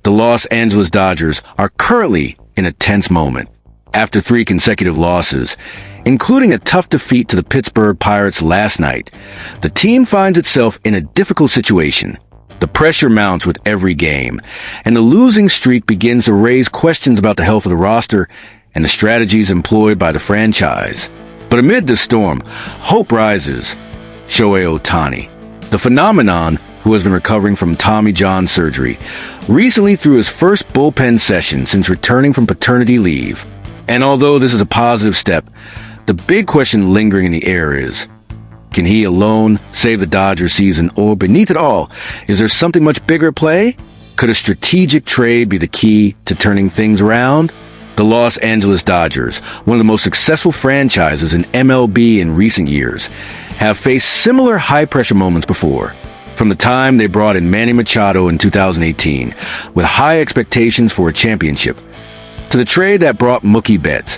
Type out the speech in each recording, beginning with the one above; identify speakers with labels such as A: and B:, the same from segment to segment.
A: The Los Angeles Dodgers are currently in a tense moment. After 3 consecutive losses, including a tough defeat to the Pittsburgh Pirates last night, the team finds itself in a difficult situation. The pressure mounts with every game, and the losing streak begins to raise questions about the health of the roster and the strategies employed by the franchise. But amid this storm, hope rises. Shohei Ohtani, the phenomenon who has been recovering from Tommy John surgery, recently threw his first bullpen session since returning from paternity leave. And although this is a positive step, the big question lingering in the air is, can he alone save the Dodgers season, or beneath it all, is there something much bigger at play? Could a strategic trade be the key to turning things around? The Los Angeles Dodgers, one of the most successful franchises in MLB in recent years, have faced similar high-pressure moments before. From the time they brought in Manny Machado in 2018, with high expectations for a championship, to the trade that brought Mookie Betts,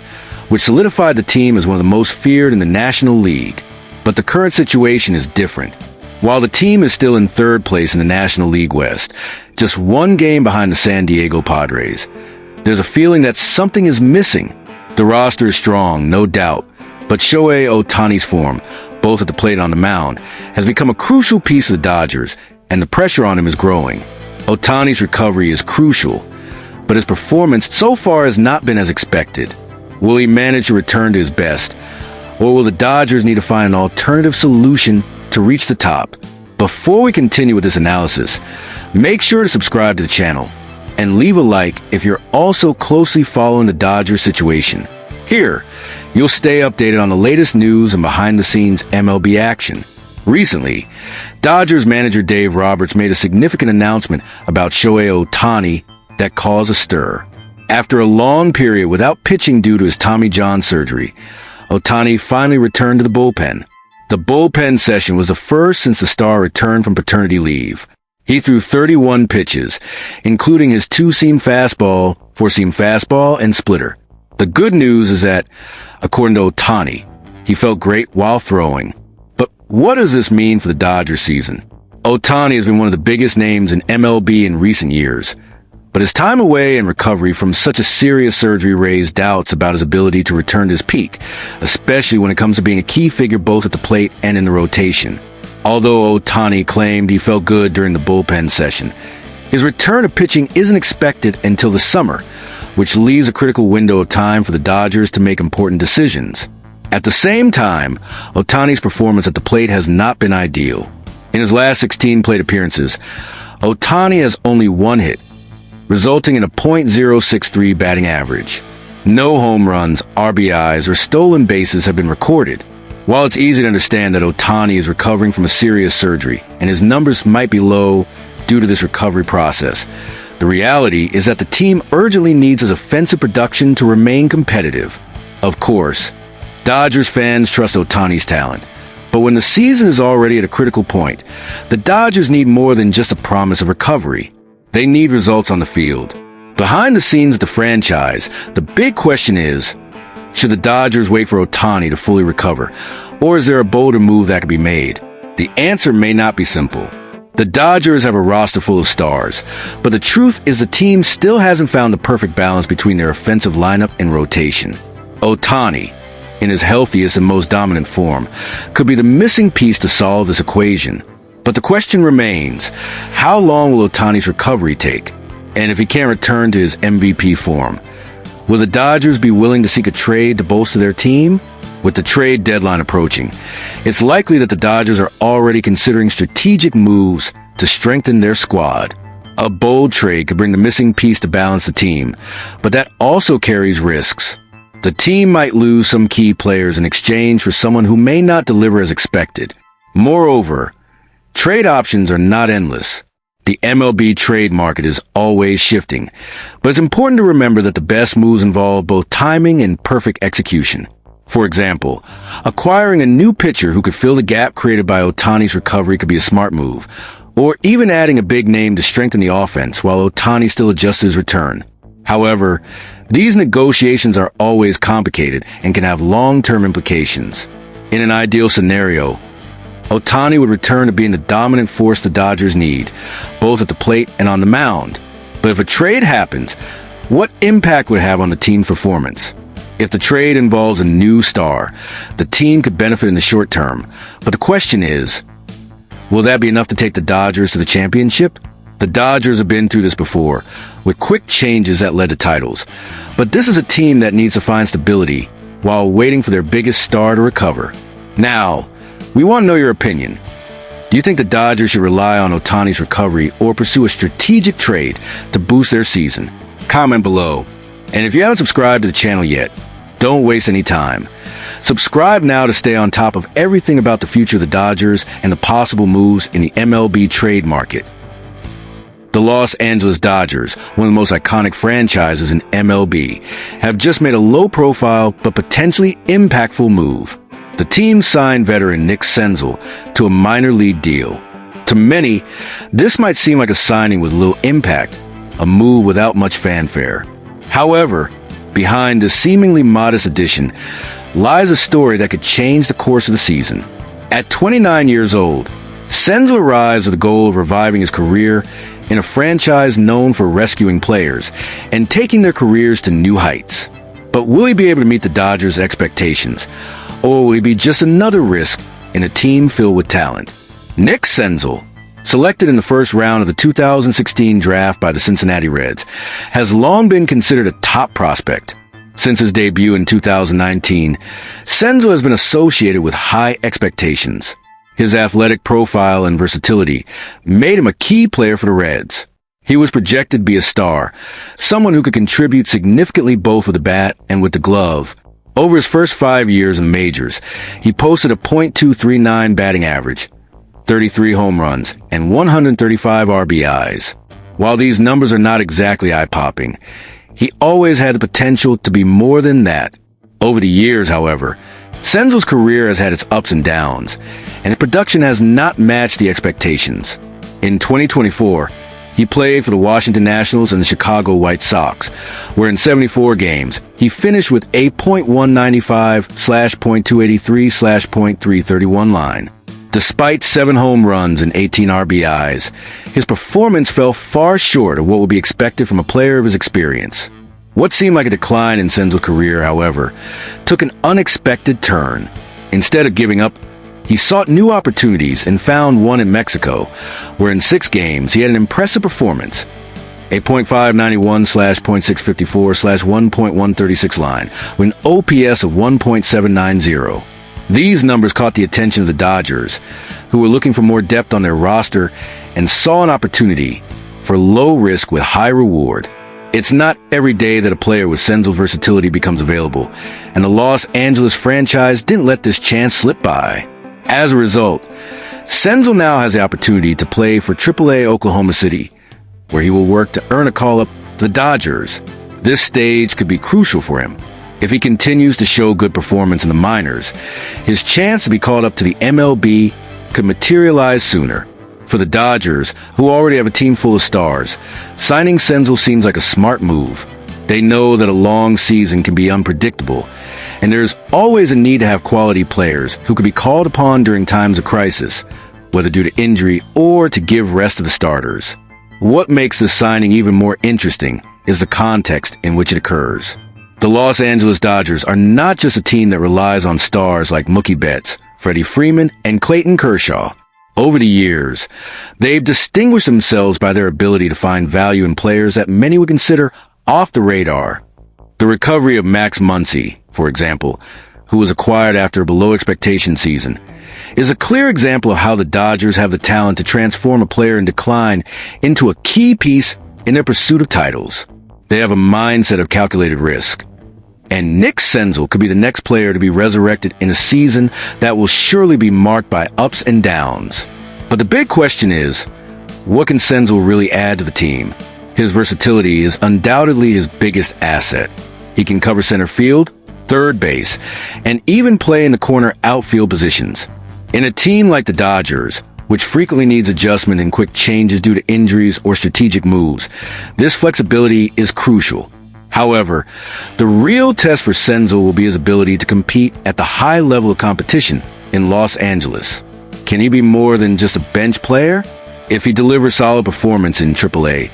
A: which solidified the team as one of the most feared in the National League. But the current situation is different. While the team is still in 3rd place in the National League West, just 1 game behind the San Diego Padres, there's a feeling that something is missing. The roster is strong, no doubt, but Shohei Ohtani's form, both at the plate and on the mound, has become a crucial piece of the Dodgers, and the pressure on him is growing. Ohtani's recovery is crucial, but his performance so far has not been as expected. Will he manage to return to his best, or will the Dodgers need to find an alternative solution to reach the top? Before we continue with this analysis, make sure to subscribe to the channel and leave a like if you're also closely following the Dodgers situation. Here, you'll stay updated on the latest news and behind-the-scenes MLB action. Recently, Dodgers manager Dave Roberts made a significant announcement about Shohei Ohtani that caused a stir. After a long period without pitching due to his Tommy John surgery, Ohtani finally returned to the bullpen. The bullpen session was the first since the star returned from paternity leave. He threw 31 pitches, including his 2-seam fastball, 4-seam fastball, and splitter. The good news is that, according to Ohtani, he felt great while throwing. But what does this mean for the Dodgers season? Ohtani has been one of the biggest names in MLB in recent years, but his time away and recovery from such a serious surgery raised doubts about his ability to return to his peak, especially when it comes to being a key figure both at the plate and in the rotation. Although Ohtani claimed he felt good during the bullpen session, his return to pitching isn't expected until the summer, which leaves a critical window of time for the Dodgers to make important decisions. At the same time, Ohtani's performance at the plate has not been ideal. In his last 16 plate appearances, Ohtani has only 1 hit, resulting in a .063 batting average. No home runs, RBIs, or stolen bases have been recorded. While it's easy to understand that Ohtani is recovering from a serious surgery, and his numbers might be low due to this recovery process, the reality is that the team urgently needs his offensive production to remain competitive. Of course, Dodgers fans trust Ohtani's talent, but when the season is already at a critical point, the Dodgers need more than just a promise of recovery. They need results on the field. Behind the scenes of the franchise, the big question is, should the Dodgers wait for Ohtani to fully recover, or is there a bolder move that can be made? The answer may not be simple. The Dodgers have a roster full of stars, but the truth is the team still hasn't found the perfect balance between their offensive lineup and rotation. Ohtani, in his healthiest and most dominant form, could be the missing piece to solve this equation. But the question remains, how long will Ohtani's recovery take? And if he can't return to his MVP form, will the Dodgers be willing to seek a trade to bolster their team? With the trade deadline approaching, it's likely that the Dodgers are already considering strategic moves to strengthen their squad. A bold trade could bring the missing piece to balance the team, but that also carries risks. The team might lose some key players in exchange for someone who may not deliver as expected. Moreover, trade options are not endless. The MLB trade market is always shifting, but it's important to remember that the best moves involve both timing and perfect execution. For example, acquiring a new pitcher who could fill the gap created by Ohtani's recovery could be a smart move, or even adding a big name to strengthen the offense while Ohtani still adjusts his return. However, these negotiations are always complicated and can have long-term implications. In an ideal scenario, Ohtani would return to being the dominant force the Dodgers need, both at the plate and on the mound. But But if a trade happens, what impact would it have on the team's performance? If the trade involves a new star, the team could benefit in the short term. But the question is, will that be enough to take the Dodgers to the championship? The Dodgers have been through this before, with quick changes that led to titles. But this is a team that needs to find stability while waiting for their biggest star to recover. Now, we want to know your opinion. Do you think the Dodgers should rely on Ohtani's recovery or pursue a strategic trade to boost their season? Comment below. And if you haven't subscribed to the channel yet, don't waste any time. Subscribe now to stay on top of everything about the future of the Dodgers and the possible moves in the MLB trade market. The Los Angeles Dodgers, one of the most iconic franchises in MLB, have just made a low-profile but potentially impactful move. The team signed veteran Nick Senzel to a minor league deal. To many, this might seem like a signing with little impact, a move without much fanfare. However, behind this seemingly modest addition lies a story that could change the course of the season. At 29 years old, Senzel arrives with the goal of reviving his career in a franchise known for rescuing players and taking their careers to new heights. But will he be able to meet the Dodgers' expectations, or will he be just another risk in a team filled with talent? Nick Senzel, selected in the first round of the 2016 draft by the Cincinnati Reds, has long been considered a top prospect. Since his debut in 2019, Senzel has been associated with high expectations. His athletic profile and versatility made him a key player for the Reds. He was projected to be a star, someone who could contribute significantly both with the bat and with the glove. Over his first 5 years in the majors, he posted a .239 batting average, 33 home runs, and 135 RBIs. While these numbers are not exactly eye-popping, he always had the potential to be more than that. Over the years, however, Senzel's career has had its ups and downs, and his production has not matched the expectations. In 2024, he played for the Washington Nationals and the Chicago White Sox, where in 74 games, he finished with a .195/.283/.331 line. Despite 7 home runs and 18 RBIs, his performance fell far short of what would be expected from a player of his experience. What seemed like a decline in Senzel's career, however, took an unexpected turn. Instead of giving up, he sought new opportunities and found one in Mexico, where in 6 games he had an impressive performance. A .591/.654/1.136 line, with an OPS of 1.790. These numbers caught the attention of the Dodgers, who were looking for more depth on their roster and saw an opportunity for low risk with high reward. It's not every day that a player with Senzel's versatility becomes available, and the Los Angeles franchise didn't let this chance slip by. As a result, Senzel now has the opportunity to play for AAA Oklahoma City, where he will work to earn a call-up to the Dodgers. This stage could be crucial for him. If he continues to show good performance in the minors, his chance to be called up to the MLB could materialize sooner. For the Dodgers, who already have a team full of stars, signing Senzel seems like a smart move. They know that a long season can be unpredictable, and there's always a need to have quality players who could be called upon during times of crisis, whether due to injury or to give rest to the starters. What makes this signing even more interesting is the context in which it occurs. The Los Angeles Dodgers are not just a team that relies on stars like Mookie Betts, Freddie Freeman, and Clayton Kershaw. Over the years, they've distinguished themselves by their ability to find value in players that many would consider off the radar. The recovery of Max Muncy, for example, who was acquired after a below-expectation season, is a clear example of how the Dodgers have the talent to transform a player in decline into a key piece in their pursuit of titles. They have a mindset of calculated risk. And Nick Senzel could be the next player to be resurrected in a season that will surely be marked by ups and downs. But the big question is, what can Senzel really add to the team? His versatility is undoubtedly his biggest asset. He can cover center field, third base, and even play in the corner outfield positions. In a team like the Dodgers, which frequently needs adjustment and quick changes due to injuries or strategic moves, this flexibility is crucial. However, the real test for Senzel will be his ability to compete at the high level of competition in Los Angeles. Can he be more than just a bench player? If he delivers solid performance in AAA,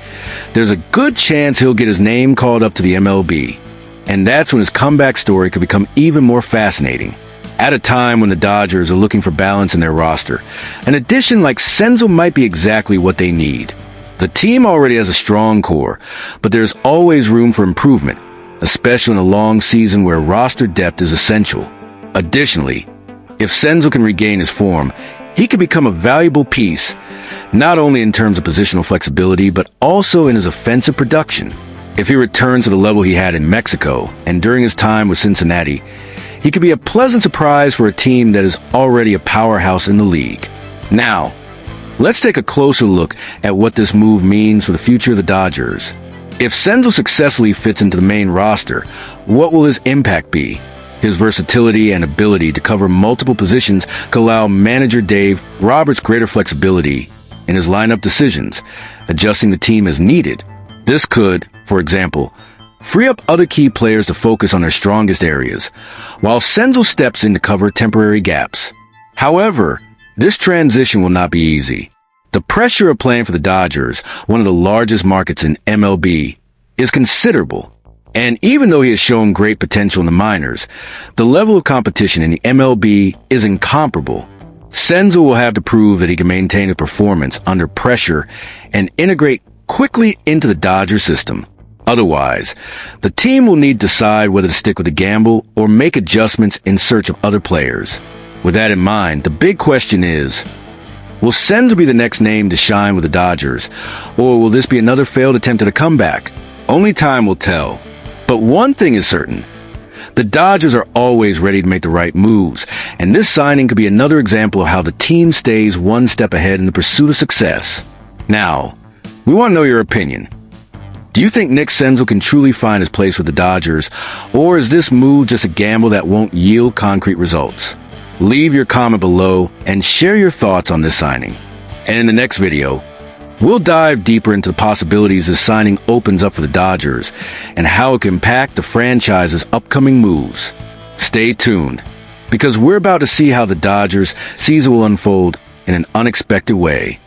A: there's a good chance he'll get his name called up to the MLB. And that's when his comeback story could become even more fascinating. At a time when the Dodgers are looking for balance in their roster, an addition like Senzel might be exactly what they need. The team already has a strong core, but there's always room for improvement, especially in a long season where roster depth is essential. Additionally, if Senzel can regain his form, he could become a valuable piece, not only in terms of positional flexibility, but also in his offensive production. If he returns to the level he had in Mexico and during his time with Cincinnati, he could be a pleasant surprise for a team that is already a powerhouse in the league. Now, let's take a closer look at what this move means for the future of the Dodgers. If Senzel successfully fits into the main roster, what will his impact be? His versatility and ability to cover multiple positions could allow manager Dave Roberts greater flexibility in his lineup decisions, adjusting the team as needed. This could, for example, free up other key players to focus on their strongest areas, while Senzel steps in to cover temporary gaps. However, this transition will not be easy. The pressure of playing for the Dodgers, one of the largest markets in MLB, is considerable. And even though he has shown great potential in the minors, the level of competition in the MLB is incomparable. Senzel will have to prove that he can maintain a performance under pressure and integrate quickly into the Dodger system. Otherwise, the team will need to decide whether to stick with the gamble or make adjustments in search of other players. With that in mind, the big question is, will Senzel be the next name to shine with the Dodgers, or will this be another failed attempt at a comeback? Only time will tell. But one thing is certain. The Dodgers are always ready to make the right moves, and this signing could be another example of how the team stays one step ahead in the pursuit of success. Now, we want to know your opinion. Do you think Nick Senzel can truly find his place with the Dodgers, or is this move just a gamble that won't yield concrete results? Leave your comment below and share your thoughts on this signing. And in the next video, we'll dive deeper into the possibilities this signing opens up for the Dodgers and how it can impact the franchise's upcoming moves. Stay tuned, because we're about to see how the Dodgers season will unfold in an unexpected way.